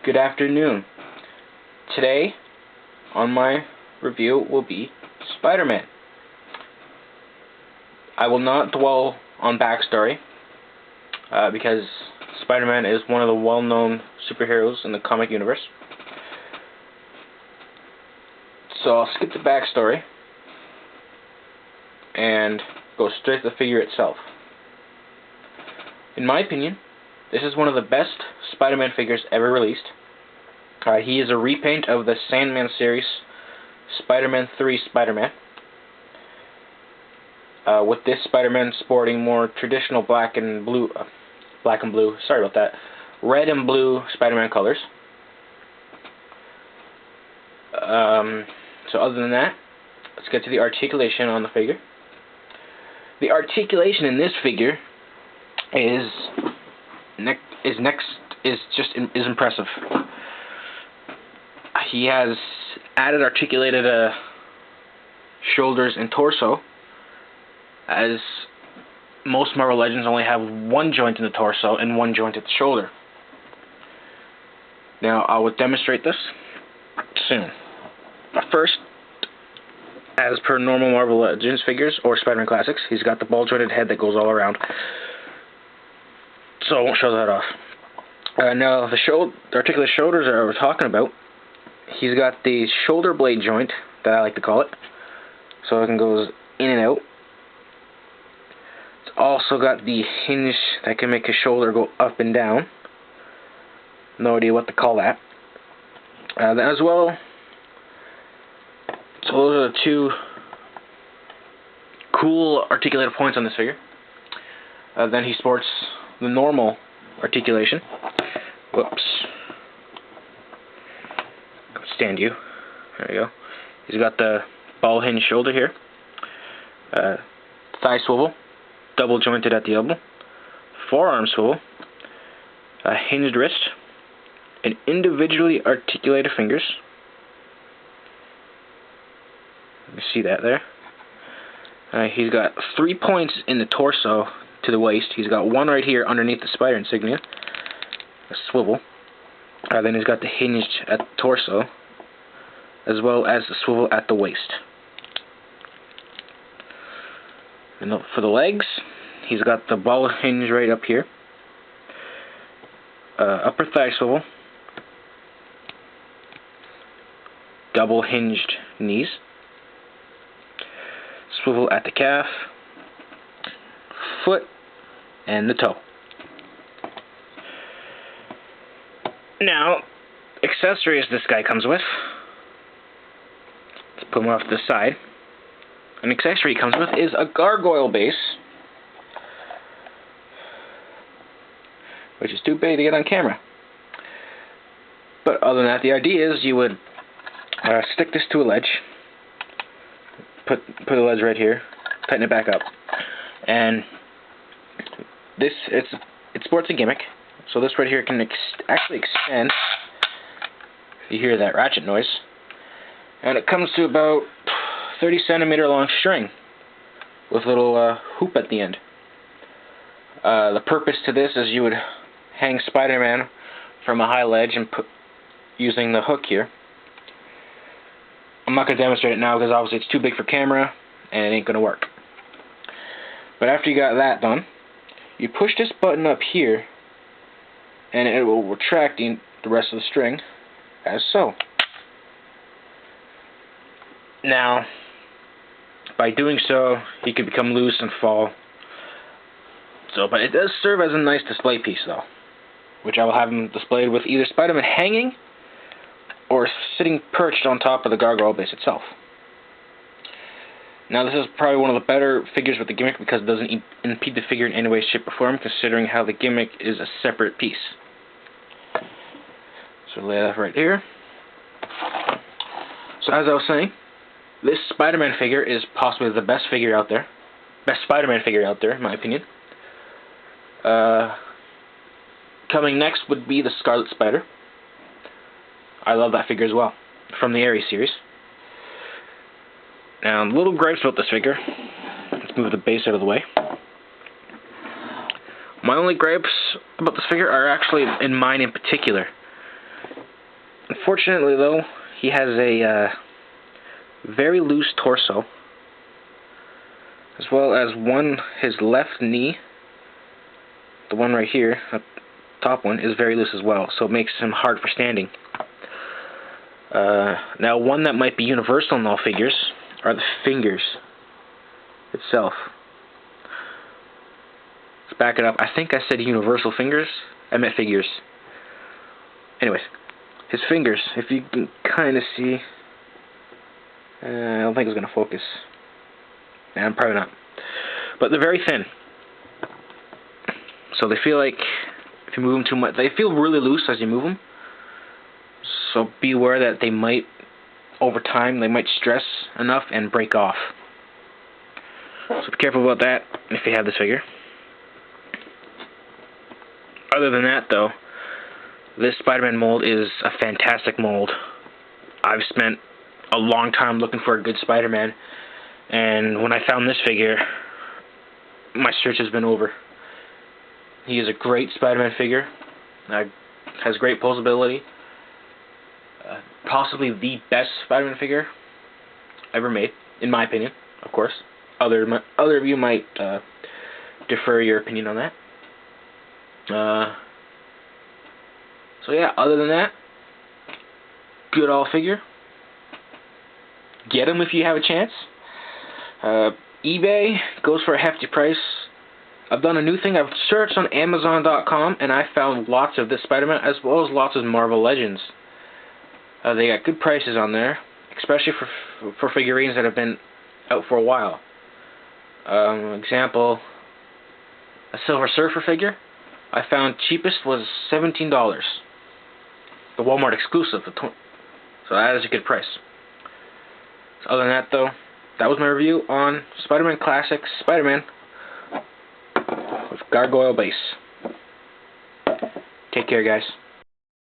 Good afternoon. Today, on my review, will be Spider-Man. I will not dwell on backstory, because Spider-Man is one of the well-known superheroes in the comic universe. So I'll skip the backstory and go straight to the figure itself. In my opinion, this is one of the best Spider-Man figures ever released. He is a repaint of the Sandman series, Spider-Man 3 Spider-Man. With this Spider-Man sporting more traditional red and blue Spider-Man colors. So other than that, let's get to the articulation on the figure. The articulation in this figure is impressive. He has added articulated shoulders and torso, as most Marvel Legends only have one joint in the torso and one joint at the shoulder. Now, I will demonstrate this soon. But first, as per normal Marvel Legends figures or Spider-Man Classics, he's got the ball-jointed head that goes all around. So I won't show that off. Now, the articulated shoulders that I was talking about, he's got the shoulder blade joint, that I like to call it, so it can go in and out. It's also got the hinge that can make his shoulder go up and down. No idea what to call that. As well, so those are the two cool articulated points on this figure. Then he sports the normal articulation. Whoops. Stand you. There you go. He's got the ball hinge shoulder here. Thigh swivel. Double jointed at the elbow. Forearm swivel. A hinged wrist. And individually articulated fingers. You can see that there. He's got 3 points in the torso to the waist. He's got one right here underneath the spider insignia. A swivel. Then he's got the hinged at the torso, as well as the swivel at the waist. And for the legs, he's got the ball hinge right up here. Upper thigh swivel. Double hinged knees. Swivel at the calf, foot, and the toe. Now, accessories this guy comes with. Let's put him off to the side. An accessory he comes with is a Gargoyle base, which is too big to get on camera. But other than that, the idea is you would stick this to a ledge. Put a ledge right here, tighten it back up, and it sports a gimmick. So this right here can actually extend. If you hear that ratchet noise, and it comes to about 30 centimeter long string with a little hoop at the end. The purpose to this is you would hang Spider-Man from a high ledge and using the hook here. I'm not going to demonstrate it now because obviously it's too big for camera and it ain't going to work. But after you got that done, you push this button up here and it will retract the rest of the string as so. Now, by doing so, he can become loose and fall. But it does serve as a nice display piece though, which I will have him displayed with either Spider-Man hanging or sitting perched on top of the Gargoyle base itself. Now this is probably one of the better figures with the gimmick because it doesn't impede the figure in any way, shape, or form, considering how the gimmick is a separate piece. So lay that right here. So as I was saying, this Spider-Man figure is possibly the best figure out there. Best Spider-Man figure out there, in my opinion. Coming next would be the Scarlet Spider. I love that figure as well, from the Ares series. Now, little gripes about this figure. Let's move the base out of the way. My only gripes about this figure are actually in mine in particular. Unfortunately, though, he has a very loose torso, as well as his left knee, the one right here, the top one, is very loose as well, so it makes him hard for standing. Now, one that might be universal in all figures are the fingers itself. Let's back it up. I think I said universal fingers. I meant figures. Anyways, his fingers, if you can kind of see, I don't think it's going to focus. I'm probably not. But they're very thin. So they feel like, if you move them too much, they feel really loose as you move them. So be aware that they might, over time, they might stress enough and break off. So be careful about that if you have this figure. Other than that, though, this Spider-Man mold is a fantastic mold. I've spent a long time looking for a good Spider-Man, and when I found this figure, my search has been over. He is a great Spider-Man figure. Has great posability. Possibly the best Spider-Man figure ever made, in my opinion, of course. Other of you might defer your opinion on that. So yeah, other than that, good all figure. Get him if you have a chance. eBay goes for a hefty price. I've done a new thing. I've searched on Amazon.com and I found lots of this Spider-Man as well as lots of Marvel Legends. They got good prices on there, especially for figurines that have been out for a while. Example, a Silver Surfer figure I found cheapest was $17. The Walmart exclusive. So that is a good price. So other than that, though, that was my review on Spider-Man Classic Spider-Man with Gargoyle base. Take care, guys.